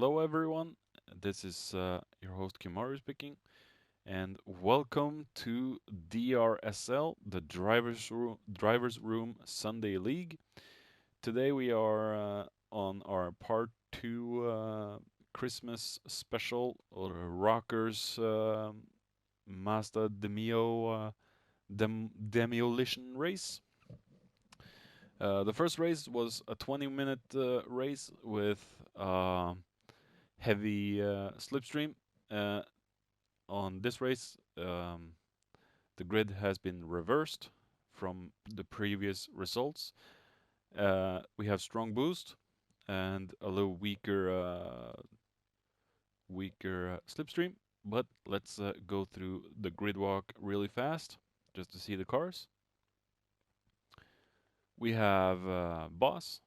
Hello everyone, this is your host Kimaru speaking, and welcome to DRSL, the Drivers Room Sunday League. Today we are on our part 2 Christmas special, or Rockers Mazda Demio Lition race. The first race was a 20-minute race with heavy slipstream. On this race, the grid has been reversed from the previous results. We have strong boost and a little weaker slipstream. But let's go through the grid walk really fast just to see the cars. We have Boss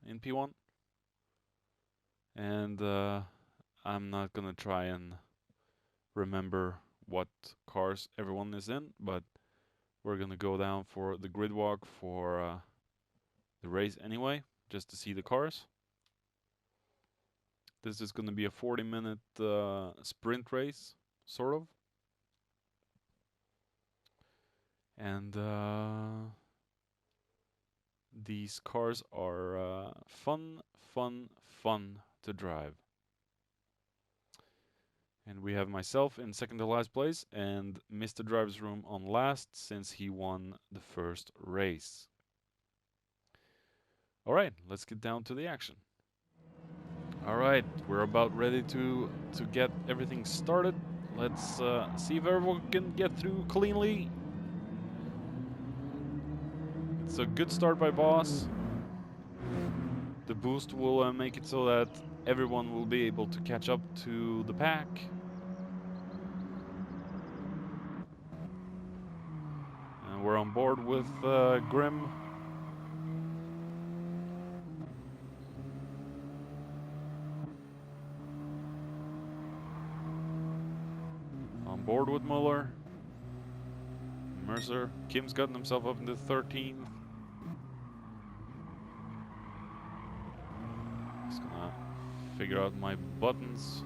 in P1, and I'm not gonna try and remember what cars everyone is in, but we're gonna go down for the grid walk for the race anyway, just to see the cars. This is gonna be a 40-minute sprint race, sort of. And these cars are fun to drive. And we have myself in second to last place and Mr. Driver's Room on last since he won the first race. Alright, let's get down to the action. Alright, we're about ready to get everything started. Let's see if everyone can get through cleanly. It's a good start by Boss. The boost will make it so that everyone will be able to catch up to the pack. And we're on board with Grim. On board with Muller. Mercer. Kim's gotten himself up into 13th. Just gonna figure out my buttons.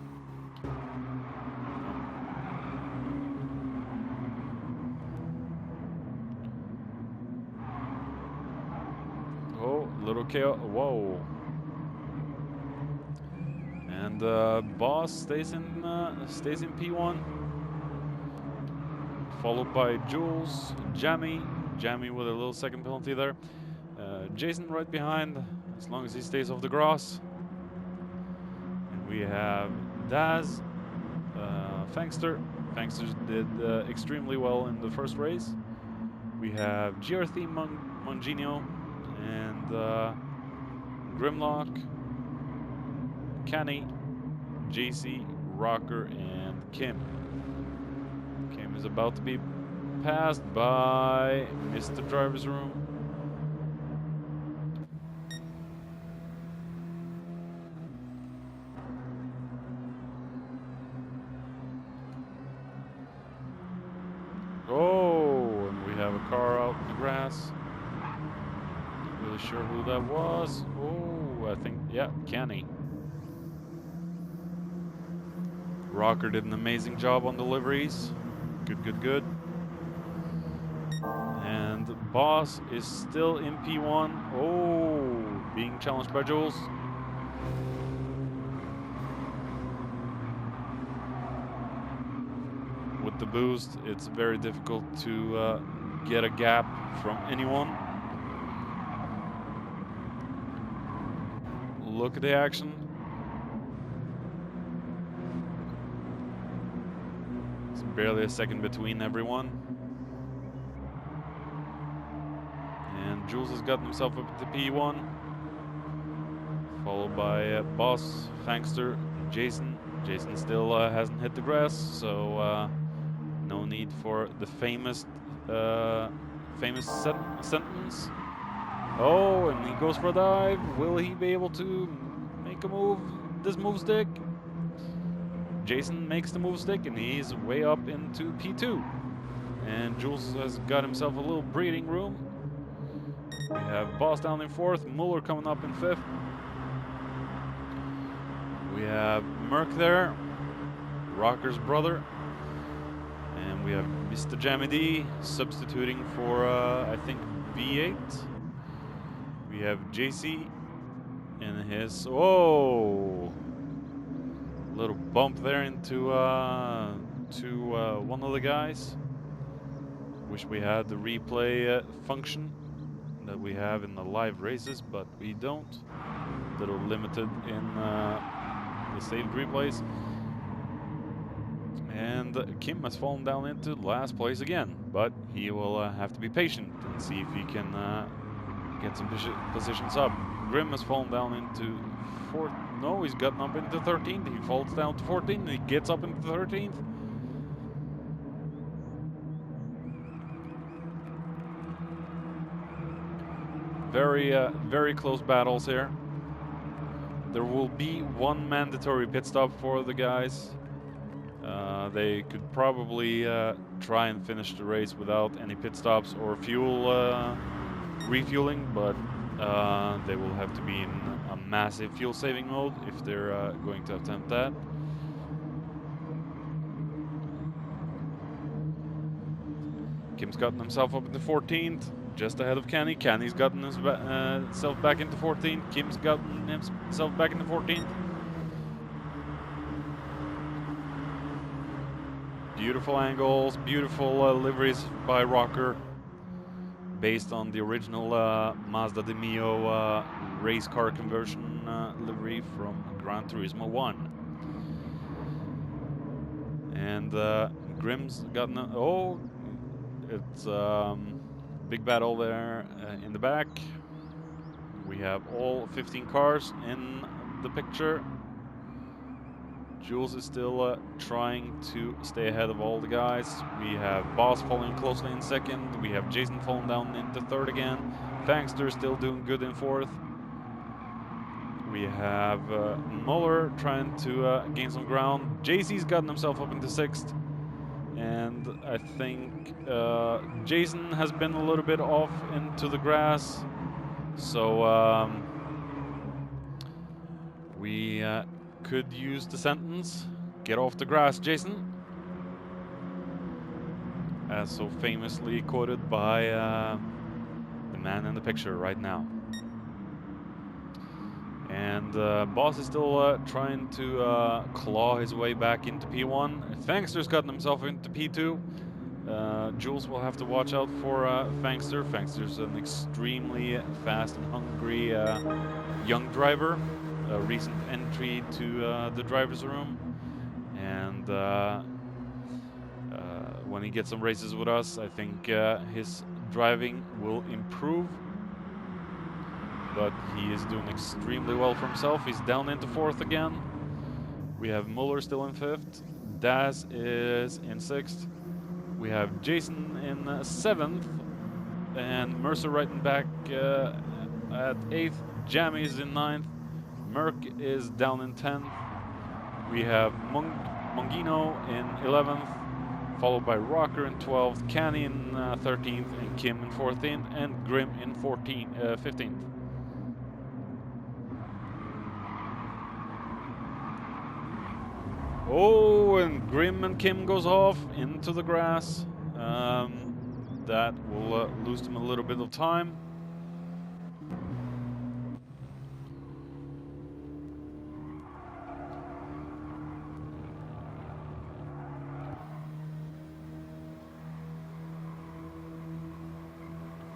Oh, little chaos. Whoa. And Boss stays in P1. Followed by Jules, Jammy with a little second penalty there. Jason right behind, as long as he stays off the grass. And we have Daz, Fangster. Fangster did extremely well in the first race. We have GRT Mongino and Grimlock, Kenny, JC, Rocker, and Kim. Kim is about to be passed by Mr. Driver's Room. Oh, and we have a car out in the grass. Not really sure who that was. Oh, I think, yeah, Kenny. Rocker did an amazing job on deliveries. Good. And Boss is still in P1. Oh, being challenged by Jules. With the boost, it's very difficult to get a gap from anyone. Look at the action. Barely a second between everyone. And Jules has gotten himself up to P1. Followed by Boss, Fangster, Jason. Jason still hasn't hit the grass, so no need for the famous sentence. Oh, and he goes for a dive. Will he be able to make a move? This move stick? Jason makes the move stick and he's way up into P2. And Jules has got himself a little breathing room. We have Boss down in 4th, Muller coming up in 5th. We have Merc there, Rocker's brother. And we have Mr. Jammy D substituting for, I think, V8. We have JC and his, whoa! Little bump there into one of the guys. Wish we had the replay function that we have in the live races, but we don't. Little limited in the saved replays. And Kim has fallen down into last place again, but he will have to be patient and see if he can get some positions up. Grim has fallen down into 4th. No, he's gotten up into 13th. He falls down to 14th. And he gets up into 13th. Very close battles here. There will be one mandatory pit stop for the guys. They could probably try and finish the race without any pit stops or fuel refueling, but they will have to be in a massive fuel saving mode if they're going to attempt that. Kim's gotten himself up into 14th, just ahead of Kenny. Kenny's gotten himself back into 14th. Kim's gotten himself back into 14th. Beautiful angles, beautiful liveries by Rocker, based on the original Mazda Demio race car conversion livery from Gran Turismo 1. And Grim's gotten it's big battle there in the back. We have all 15 cars in the picture. Jules is still trying to stay ahead of all the guys. We have Boss following closely in 2nd. We have Jason falling down into 3rd again. Fangster still doing good in 4th. We have Muller trying to gain some ground. JC's gotten himself up into 6th. And I think Jason has been a little bit off into the grass. So we could use the sentence, "Get off the grass, Jason," as so famously quoted by the man in the picture right now. And Boss is still trying to claw his way back into P1. Fangster's gotten himself into P2. Jules will have to watch out for Fangster. Fangster's an extremely fast and hungry young driver. A recent entry to the driver's room, and when he gets some races with us, I think his driving will improve. But he is doing extremely well for himself. He's down into 4th again. We have Muller still in 5th. Daz is in 6th. We have Jason in 7th, and Mercer right in back at 8th. Jammy is in 9th. Merc is down in 10th. We have Mongino in 11th, followed by Rocker in 12th, Canny in 13th, and Kim in 14th, and Grim in 15th. Oh, and Grim and Kim goes off into the grass. That will lose them a little bit of time.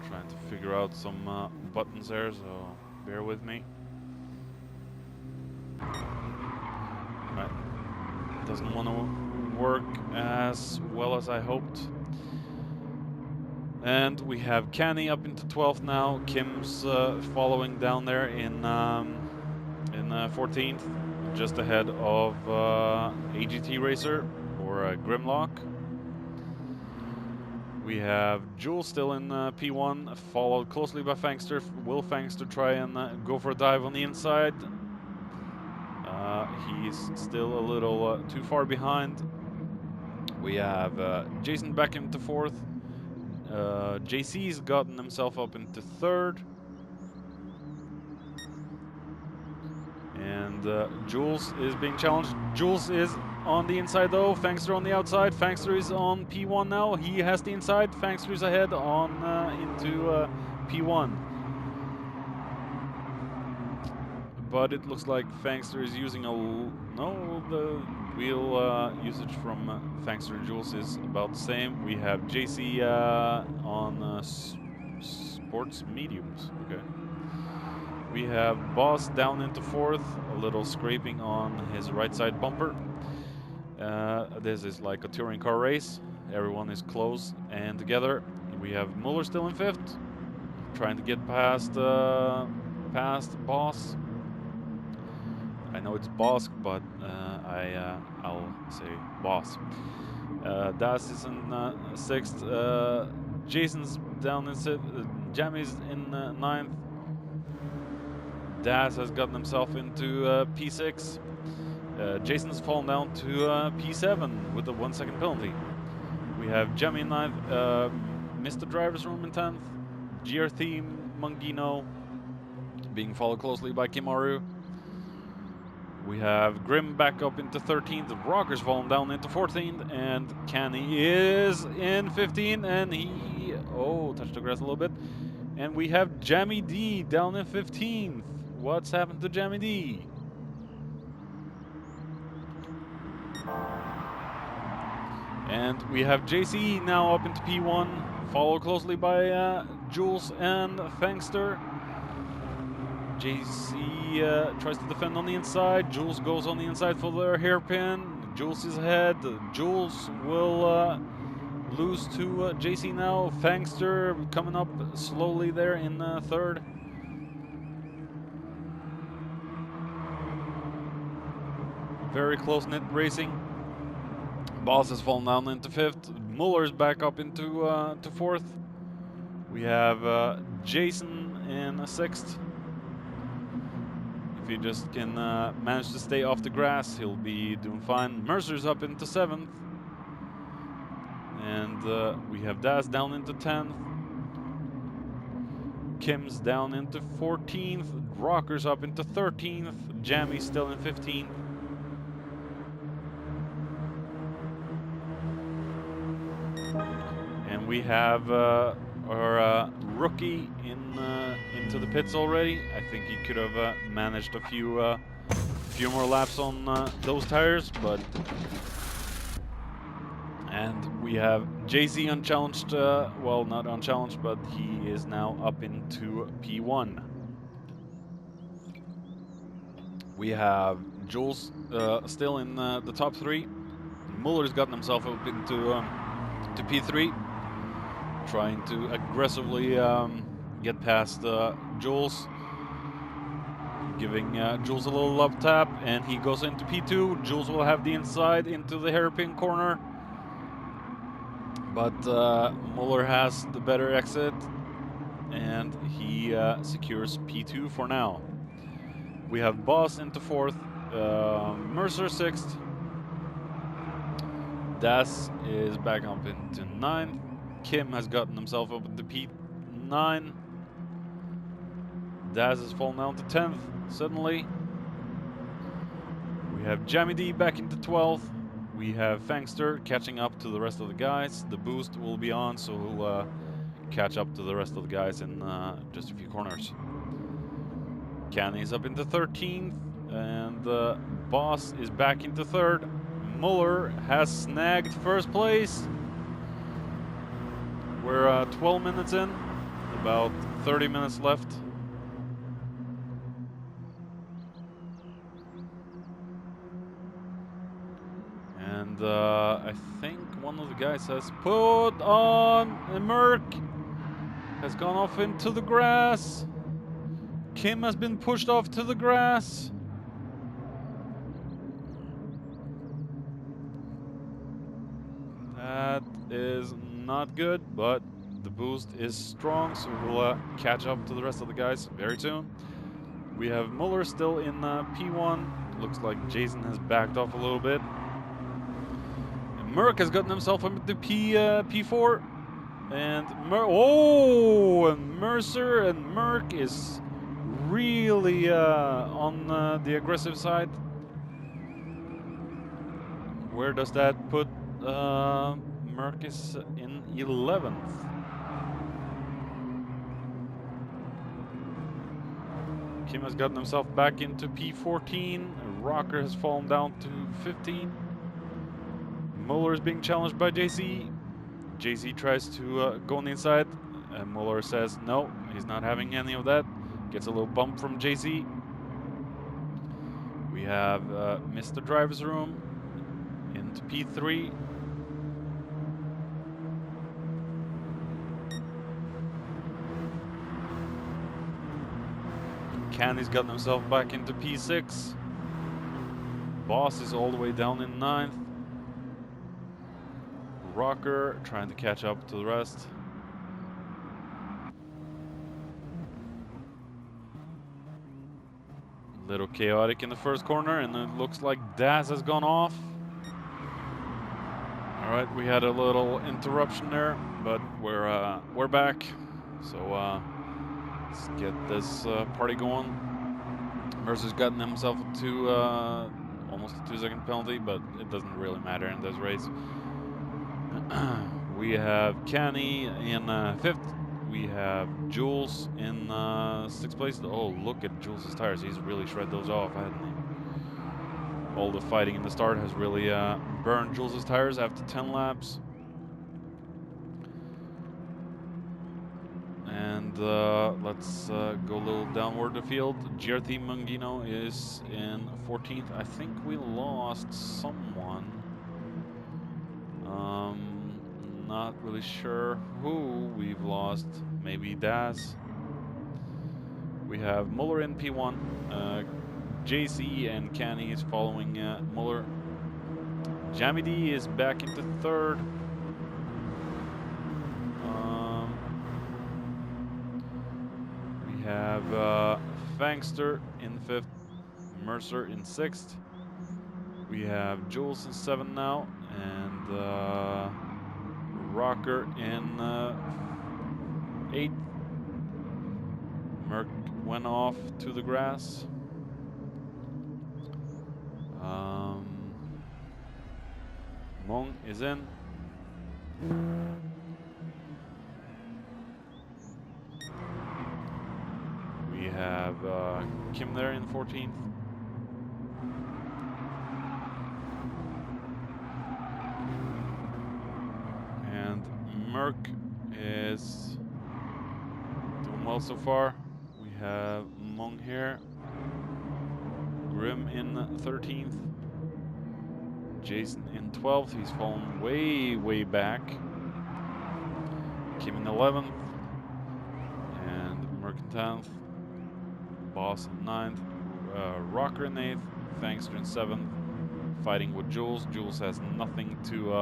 Trying to figure out some buttons there, so bear with me. Right. Doesn't want to work as well as I hoped. And we have Canny up into 12th now. Kim's following down there in 14th, just ahead of AGT Racer or Grimlock. We have Jules still in P1, followed closely by Fangster. Will Fangster try and go for a dive on the inside? He's still a little too far behind. We have Jason back into 4th. JC's gotten himself up into 3rd. And Jules is being challenged. Jules is on the inside though. Fangster on the outside. Fangster is on P1 now. He has the inside. Fangster is ahead on into P1. But it looks like Fangster is using the wheel usage from Fangster and Jules is about the same. We have JC on sports mediums. Okay. We have Boss down into 4th, a little scraping on his right side bumper. This is like a touring car race. Everyone is close and together. We have Muller still in 5th, trying to get past Boss. I know it's Bosk, but I'll say Boss. Das is in 6th. Jason's down in 6th. Jammy's in 9th. Das has gotten himself into P6. Jason's fallen down to P7 with a 1 second penalty. We have Jamie in 9th. Mr. Driver's Room in 10th. GRT Mangino being followed closely by Kimaru. We have Grim back up into 13th, Rockers falling down into 14th, and Canny is in 15th, and he, touched the grass a little bit. And we have Jammy D down in 15th. What's happened to Jammy D? And we have JC now up into P1, followed closely by Jules and Fangster. JC tries to defend on the inside. Jules goes on the inside for the hairpin. Jules is ahead. Jules will lose to JC now. Fangster coming up slowly there in 3rd. Very close-knit racing. Boss has fallen down into 5th. Muller's back up into to 4th. We have Jason in 6th. If he just can manage to stay off the grass, he'll be doing fine. Mercer's up into 7th. And we have Daz down into 10th. Kim's down into 14th. Rocker's up into 13th. Jammy's still in 15th. And we have our rookie into the pits already. I think he could have managed a few more laps on those tires, but. And we have JC unchallenged. Well, not unchallenged, but he is now up into P1. We have Jules still in the top 3. Muller's gotten himself up into to P3, trying to aggressively get past Jules, giving Jules a little up tap, and he goes into P2. Jules will have the inside into the hairpin corner, but Muller has the better exit, and he secures P2 for now. We have Boss into 4th, Mercer 6th. Das is back up into 9th. Kim has gotten himself up into P9. Daz has fallen down to 10th suddenly. We have Jammy D back into 12th. We have Fangster catching up to the rest of the guys. The boost will be on, so he'll catch up to the rest of the guys in just a few corners. Canny's up into 13th, and Boss is back into 3rd. Muller has snagged 1st place. We're 12 minutes in, about 30 minutes left. And I think one of the guys has put on a Merc, has gone off into the grass. Kim has been pushed off to the grass. That is not good, but the boost is strong, so we'll catch up to the rest of the guys very soon. We have Muller still in P1. Looks like Jason has backed off a little bit. And Merck has gotten himself into P4. And and Mercer and Merck is really on the aggressive side. Where does that put Merck is in 11th? Kim has gotten himself back into P14. Rocker has fallen down to 15. Muller is being challenged by JC. JC tries to go on the inside. Muller says no, he's not having any of that. Gets a little bump from JC. We have Mr. Driver's Room into P3. Candy's gotten himself back into P6. Boss is all the way down in 9th. Rocker trying to catch up to the rest. Little chaotic in the first corner, and it looks like Daz has gone off. All right, we had a little interruption there, but we're back. So let's get this party going. Mercer's gotten himself to almost a 2-second penalty, but it doesn't really matter in this race. We have Kenny in 5th. We have Jules in 6th place. Oh, look at Jules' tires. He's really shredded those off, hasn't he? All the fighting in the start has really burned Jules' tires after 10 laps. And let's go a little downward the field. GRT Mungino is in 14th. I think we lost someone. Not really sure who we've lost. Maybe Daz. We have Muller in P1. JC and Canny is following Muller. Jamie D is back into 3rd. We have Fangster in 5th. Mercer in 6th. We have Jules in 7th now, and Rocker in 8th. Merck went off to the grass. Mong is in. We have Kim there in 14th. And Merck is doing well so far. We have Mong here. Grim in 13th. Jason in 12th. He's fallen way back. Kim in 11th. And Merck in 10th. Boss in 9th. Rocker in 8th. Fangster in 7th. Fighting with Jules. Jules has nothing to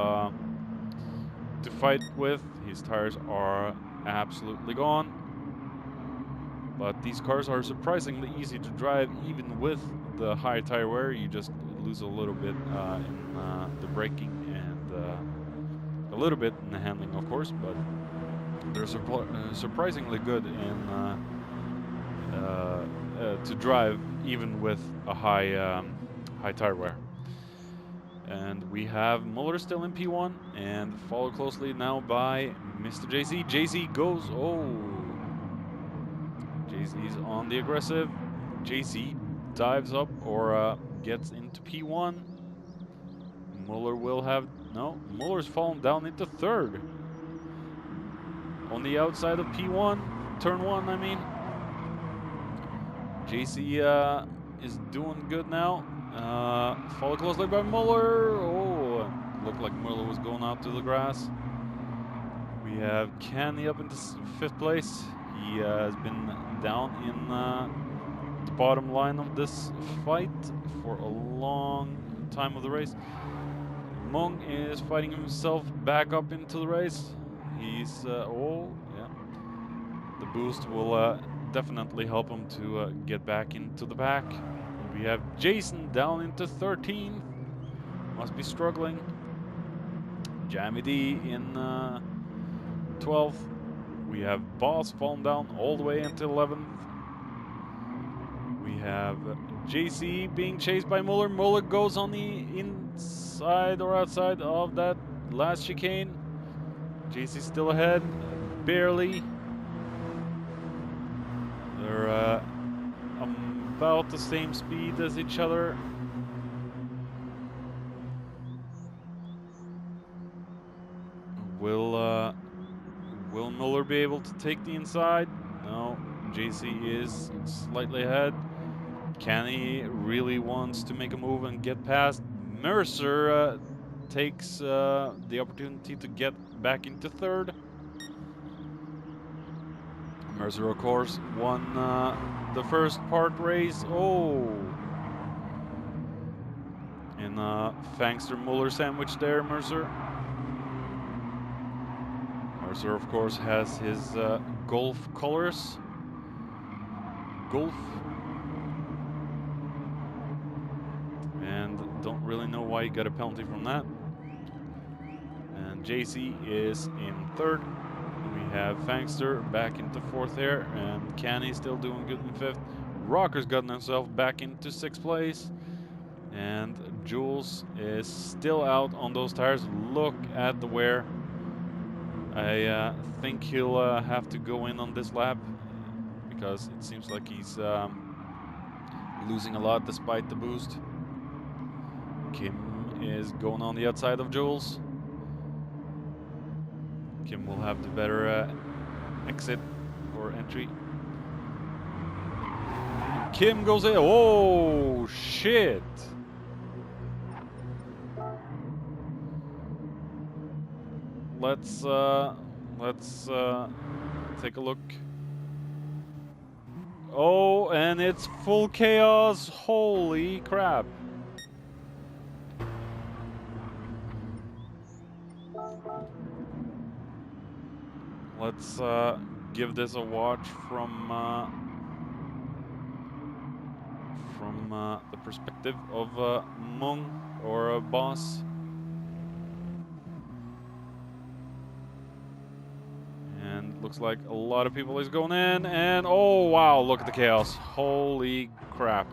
fight with. His tires are absolutely gone. But these cars are surprisingly easy to drive, even with the high tire wear. You just lose a little bit in the braking and a little bit in the handling, of course, but they're surprisingly good in to drive, even with a high tire wear. And we have Muller still in P1 and followed closely now by Mr. JC. JC goes, oh, JC's on the aggressive. JC dives up or gets into P1. Muller will have, no, Muller's fallen down into 3rd. On the outside of P1, turn 1, I mean. JC is doing good now. Followed closely by Muller. Oh, looked like Muller was going out to the grass. We have Kenny up into 5th place. He has been down in the bottom line of this fight for a long time of the race. Mong is fighting himself back up into the race. He's, oh, yeah. The boost will definitely help him to get back into the pack. We have Jason down into 13th. Must be struggling. Jamie D in 12th. We have Boss falling down all the way into 11th. have JC being chased by Muller. Muller goes on the inside or outside of that last chicane. JC still ahead, barely. They're about the same speed as each other. Will Muller be able to take the inside? No, JC is slightly ahead. Kenny really wants to make a move and get past. Mercer takes the opportunity to get back into third. Mercer, of course, won the first part race. Oh! In Fangster Muller sandwich there, Mercer. Mercer, of course, has his Golf colors. Golf. And don't really know why he got a penalty from that. And JC is in third. We have Fangster back into fourth here, and Kenny still doing good in fifth. Rocker's gotten himself back into sixth place, and Jules is still out on those tires. Look at the wear. I think he'll have to go in on this lap because it seems like he's losing a lot despite the boost. Kim is going on the outside of Jules. Kim will have the better exit or entry. Kim goes in. Oh shit! Let's take a look. Oh, and it's full chaos. Holy crap. Let's give this a watch from the perspective of Mung, or Boss. And looks like a lot of people is going in, and oh wow, look at the chaos. Holy crap.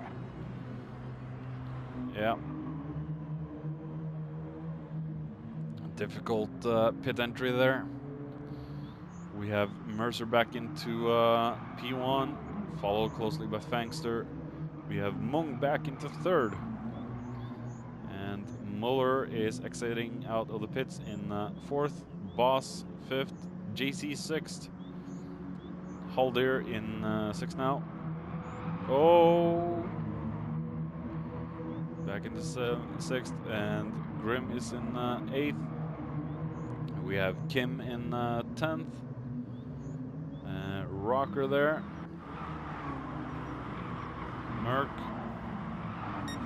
Yeah. Difficult pit entry there. We have Mercer back into P1, followed closely by Fangster. We have Mung back into third. And Muller is exiting out of the pits in fourth. Boss fifth. JC sixth. Haldir in sixth now. Oh! Back into sixth. And Grim is in eighth. We have Kim in 10th. Rocker there. Merc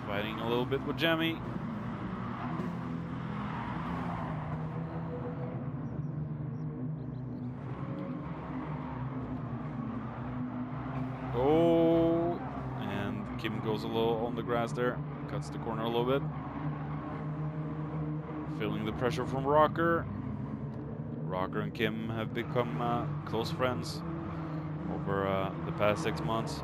fighting a little bit with Jamie. Oh, and Kim goes a little on the grass there. Cuts the corner a little bit. Feeling the pressure from Rocker. Rocker and Kim have become close friends over the past 6 months.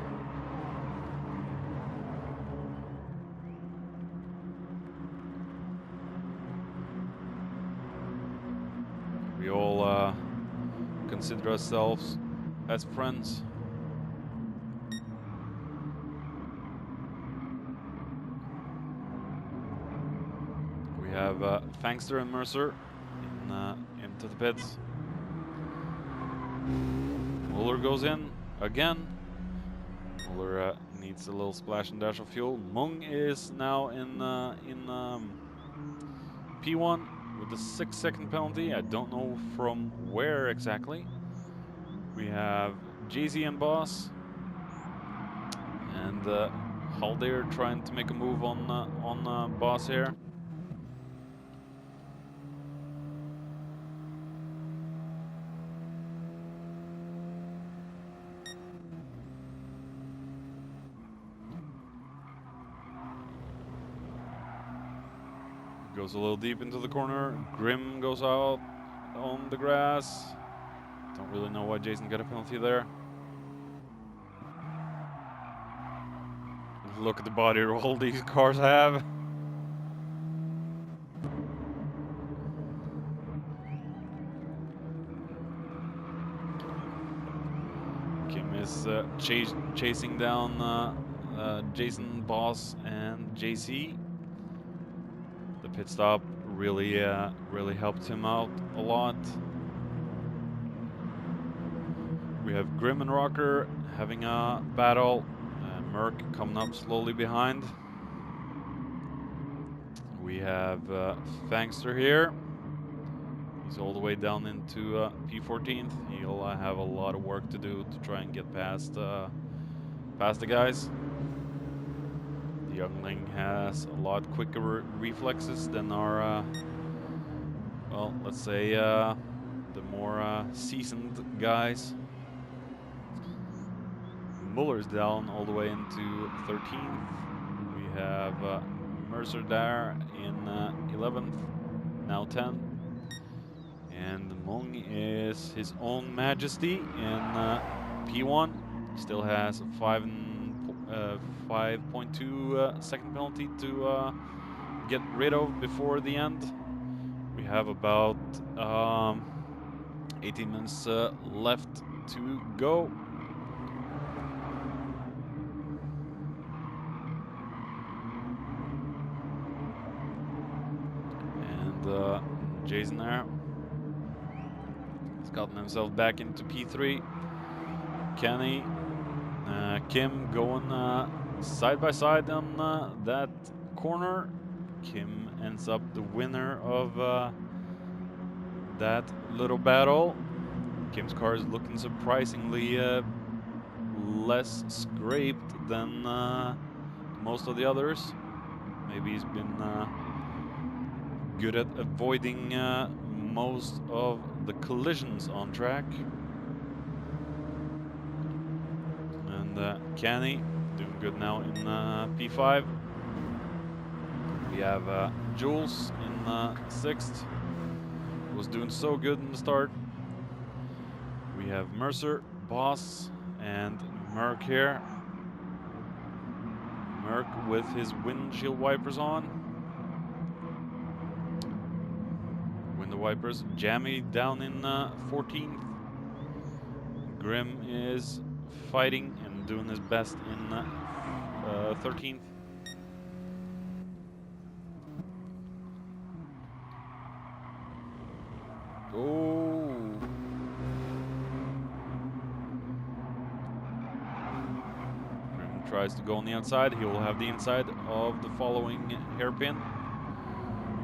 We all consider ourselves as friends. We have Fangster and Mercer into the pits. Muller goes in again. Muller needs a little splash and dash of fuel. Mung is now in P1 with a 6-second penalty. I don't know from where exactly. We have JZ and Boss, and Haldir trying to make a move on Boss here. Goes a little deep into the corner. Grim goes out on the grass. Don't really know why Jason got a penalty there. Look at the body roll these cars have. Kim is chasing down Jason, Boss, and JC. The pit stop really helped him out a lot. We have Grim and Rocker having a battle. Merc coming up slowly behind. We have Fangster here. He's all the way down into P14th. He'll have a lot of work to do to try and get past the guys. The Youngling has a lot quicker reflexes than our, well, let's say the more seasoned guys. Muller's down all the way into 13th. We have Mercer there in 11th, now 10th. And Mung is his own majesty in P1. Still has a 5.2 second penalty to get rid of before the end. We have about 18 minutes left to go. Jason there. He's gotten himself back into P3. Kenny, Kim going side by side on that corner. Kim ends up the winner of that little battle. Kim's car is looking surprisingly less scraped than most of the others. Maybe he's been good at avoiding most of the collisions on track. And Kenny doing good now in P5. We have Jules in 6th. Was doing so good in the start. We have Mercer, Boss, and Merc here. Merc with his windshield wipers on. Wipers. Jammy down in 14th. Grim is fighting and doing his best in 13th. Oh! Grim tries to go on the outside. He will have the inside of the following hairpin.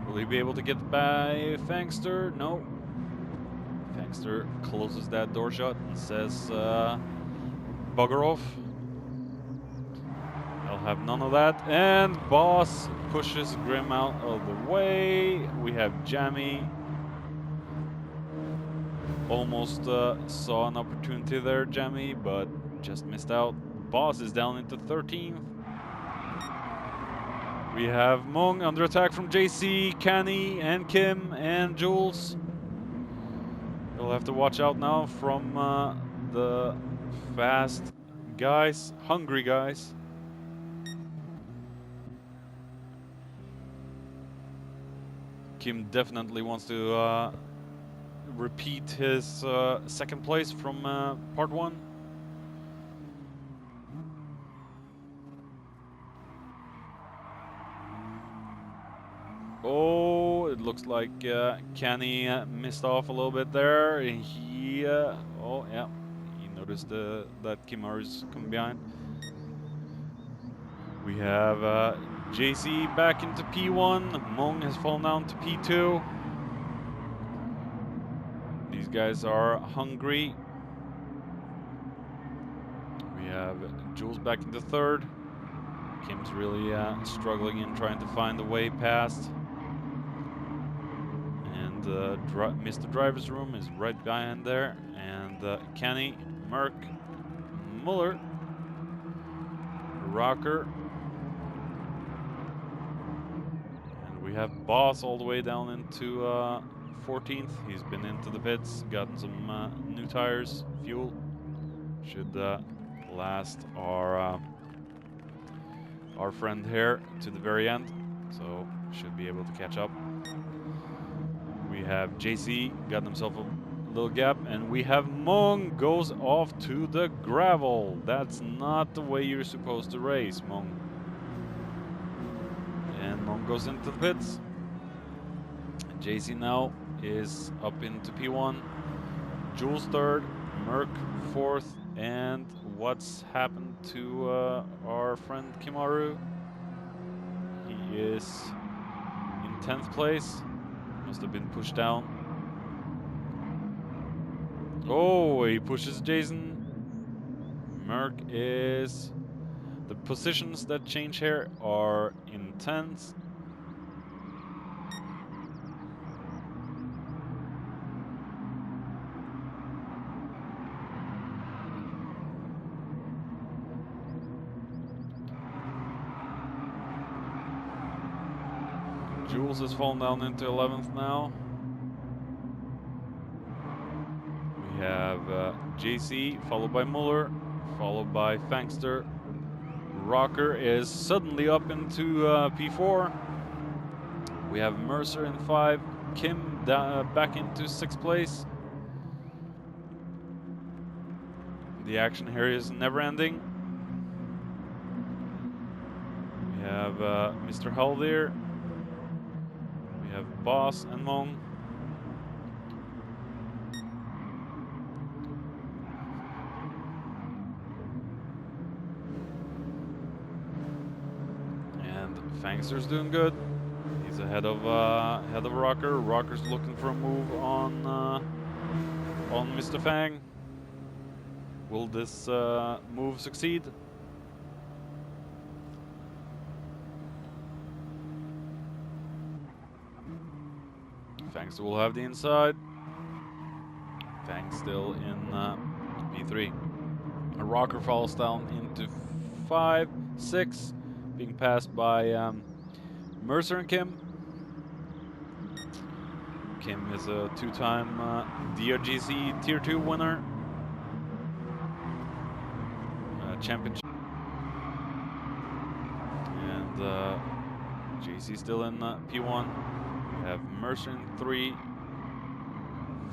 Will he be able to get by Fangster? No. Fangster closes that door shut and says, bugger off. I'll have none of that. And Boss pushes Grim out of the way. We have Jammy. Almost saw an opportunity there, Jammy, but just missed out. Boss is down into 13th. We have Mung under attack from JC, Kenny, and Kim, and Jules. You'll have to watch out now from the fast guys, hungry guys. Kim definitely wants to repeat his second place from part 1. Oh, it looks like Kenny missed off a little bit there. He, oh yeah, he noticed that Kimaru's coming behind. We have JC back into P1. Mung has fallen down to P2. These guys are hungry. We have Jules back into 3rd. Kim's really struggling in trying to find the way past. Mr. Driver's Room is right behind there, and Kenny, Merc, Muller, Rocker, and we have Boss all the way down into 14th. He's been into the pits, gotten some new tires, fuel. Should last our our friend here to the very end, so should be able to catch up. We have JC got himself a little gap, and we have Mong goes off to the gravel. That's not the way you're supposed to race, Mong. And Mong goes into the pits. JC now is up into P1. Jules third, Merc fourth, and what's happened to our friend Kimaru? He is in 10th place. Must have been pushed down. Oh, he pushes Jason. Merc is... The positions that change here are in 10th. Jules has fallen down into 11th now. We have JC, followed by Muller, followed by Fangster. Rocker is suddenly up into P4. We have Mercer in 5. Kim back into 6th place. The action here is never ending. We have Mr. Hull there. We have Boss and Mong. And Fangster's doing good. He's ahead of Rocker. Rocker's looking for a move on Mr. Fang. Will this move succeed? Fang will have the inside. Fang still in P3. A Rocker falls down into 5, 6, being passed by Mercer and Kim. Kim is a 2-time DRGC Tier 2 winner. Championship. And JC still in P1. We have Mercer in 3.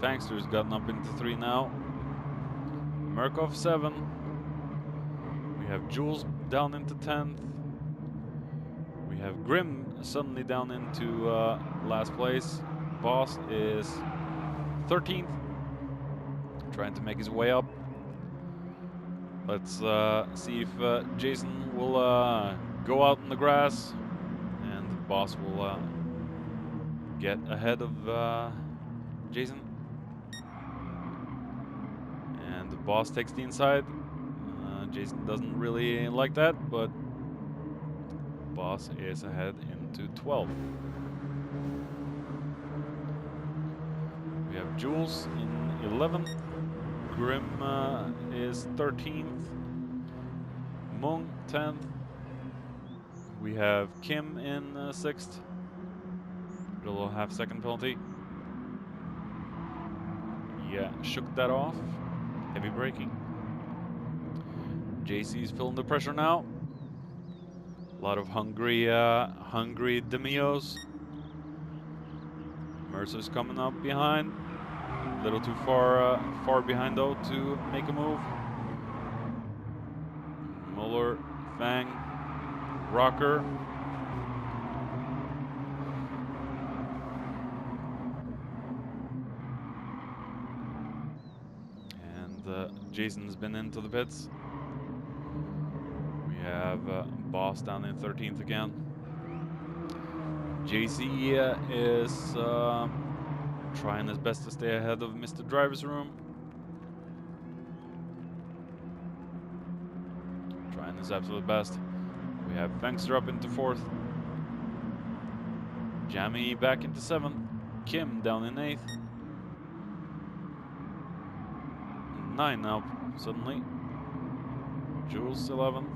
Fangster's gotten up into 3 now. Murkoff 7. We have Jules down into 10th. We have Grim suddenly down into last place. Boss is 13th, trying to make his way up. Let's see if Jason will go out in the grass, and the Boss will get ahead of Jason. And the Boss takes the inside. Jason doesn't really like that, but Boss is ahead into 12th. We have Jules in 11th. Grim is 13th. Mung 10th. We have Kim in 6th. A little half-second penalty. Yeah, shook that off. Heavy braking. JC's feeling the pressure now. A lot of hungry Demios. Mercer's coming up behind. A little too far behind though to make a move. Muller, Fang, Rocker. And Jason's been into the pits. We have Boss down in 13th again. JC is trying his best to stay ahead of Mr. Driver's Room. Trying his absolute best. We have Fangster up into 4th. Jammy back into 7th. Kim down in 8th. 9 now, suddenly. Jules 11th.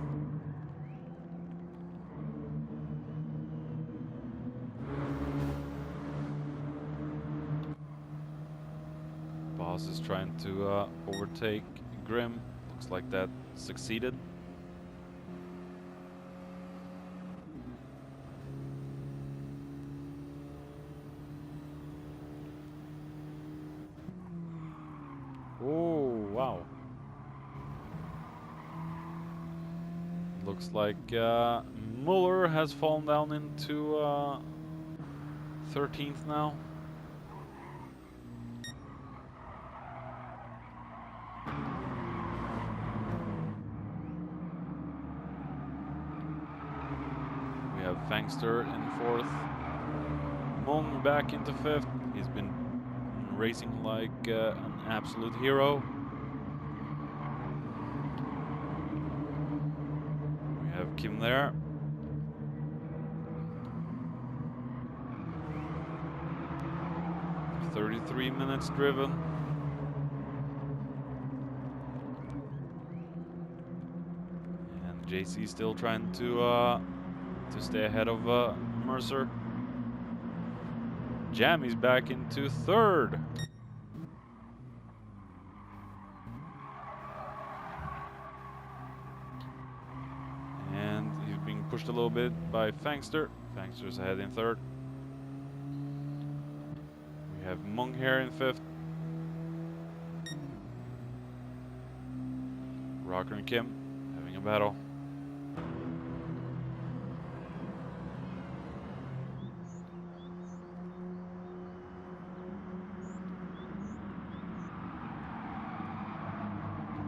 Boss is trying to overtake Grim. Looks like that succeeded. Looks like Muller has fallen down into 13th now. We have Fangster in 4th. Mong back into 5th. He's been racing like an absolute hero. We have Kim there. "33 minutes driven. And JC still trying to stay ahead of Mercer. Jammy's back into 3rd. And he's being pushed a little bit by Fangster. Fangster's ahead in 3rd. We have Mong here in 5th. Rocker and Kim having a battle.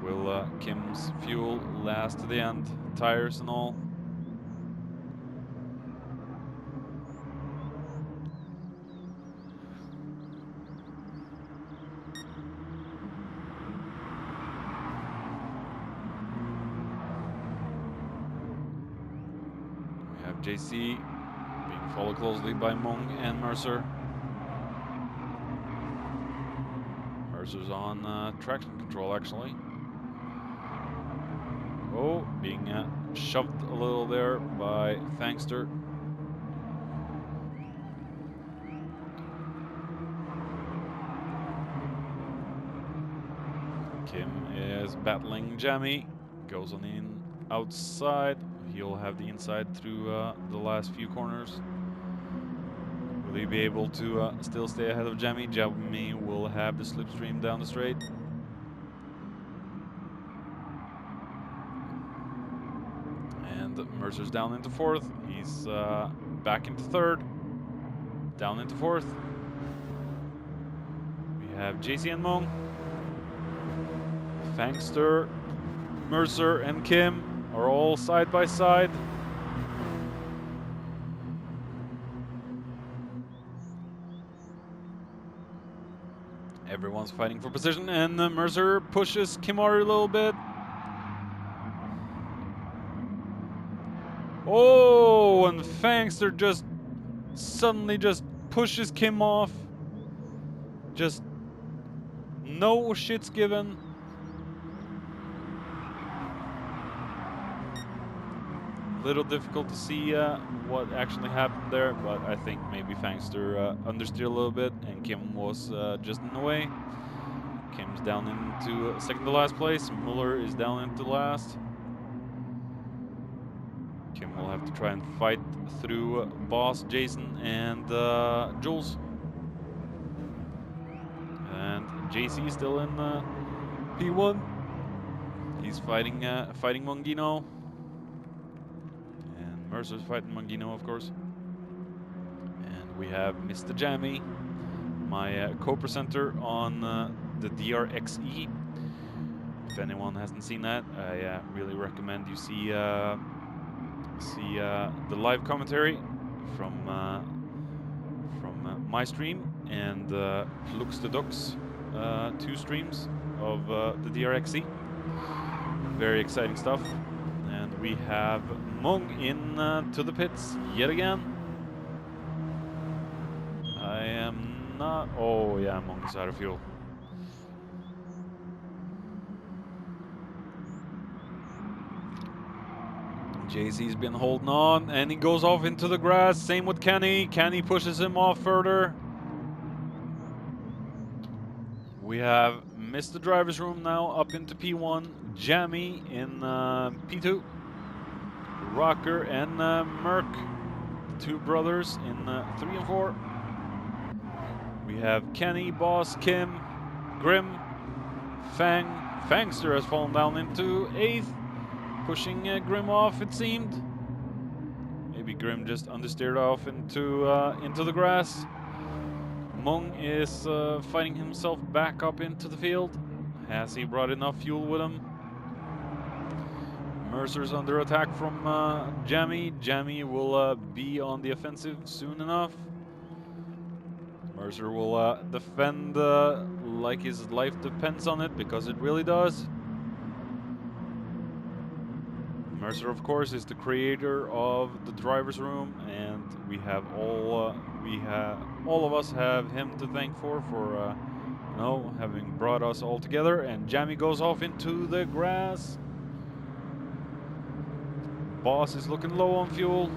Will Kim's fuel last to the end? Tires and all? We have JC being followed closely by Mong and Mercer. Mercer's on traction control actually. Oh, being shoved a little there by Fangster. Kim is battling Jammy. Goes on in outside. He'll have the inside through the last few corners. Will he be able to still stay ahead of Jammy? Jammy will have the slipstream down the straight. Mercer's down into 4th. He's back into 3rd. Down into 4th. We have JC and Mong. Fangster, Mercer, and Kim are all side by side. Everyone's fighting for position, and Mercer pushes Kimari a little bit. Oh, and Fangster just suddenly just pushes Kim off. Just no shits given. Little difficult to see what actually happened there, but I think maybe Fangster understeered a little bit, and Kim was just in the way. Kim's down into 2nd to last place. Muller is down into last. Kim will have to try and fight through Boss, Jason, and Jules. And JC still in P1. He's fighting Mongino. And Mercer's fighting Mongino, of course. And we have Mr. Jammy, my co-presenter on the DRXE. If anyone hasn't seen that, I really recommend you see the live commentary from my stream and Lux the Dux 2 streams of the DRXE. Very exciting stuff. And we have Mong in to the pits yet again. I am not. Oh yeah, Mong is out of fuel. JC's been holding on, and he goes off into the grass. Same with Kenny. Kenny pushes him off further. We have Mr. Driver's Room now up into P1. Jammy in P2. Rocker and Merc, 2 brothers in 3 and 4. We have Kenny, Boss, Kim, Grim, Fangster has fallen down into 8th. pushing Grim off, it seemed. Maybe Grim just understeered off into the grass. Mung is fighting himself back up into the field. Has he brought enough fuel with him? Mercer's under attack from Jamie. Jamie will be on the offensive soon enough. Mercer will defend like his life depends on it, because it really does. Mercer, of course, is the creator of the driver's room, and we have all of us have him to thank for you know, having brought us all together. And Jamie goes off into the grass. Boss is looking low on fuel.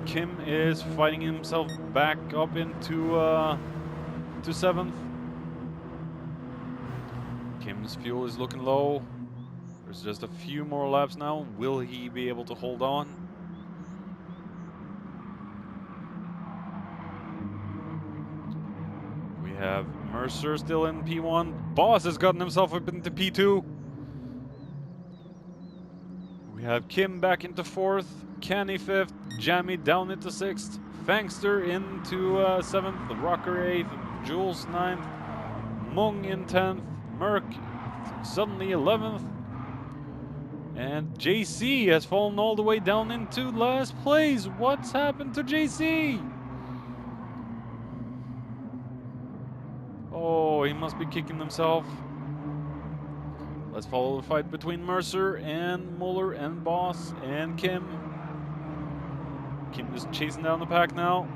Kim is fighting himself back up into to 7th. Kim's fuel is looking low. There's just a few more laps now. Will he be able to hold on? We have Mercer still in P1. Boss has gotten himself up into P2. We have Kim back into 4th. Kenny 5th. Jamie down into 6th. Fangster into 7th. Rocker 8th. Jules 9th. Mung in 10th. Merc suddenly 11th. And JC has fallen all the way down into last place. What's happened to JC? Oh, he must be kicking himself. Let's follow the fight between Mercer and Muller and Boss and Kim. Kim is chasing down the pack now.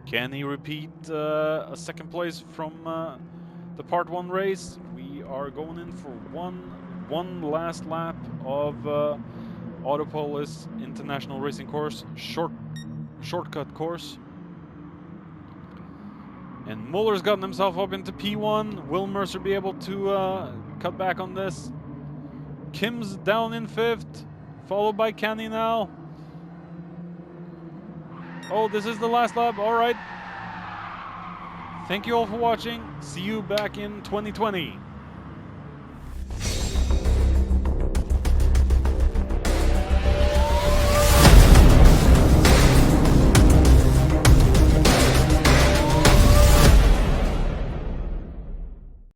Can he repeat a 2nd place from the Part 1 race? We are going in for one last lap of Autopolis International Racing Course, shortcut course. And Muller's gotten himself up into P1. Will Mercer be able to cut back on this? Kim's down in 5th, followed by Kenny now. Oh, this is the last lap. All right. Thank you all for watching. See you back in 2020.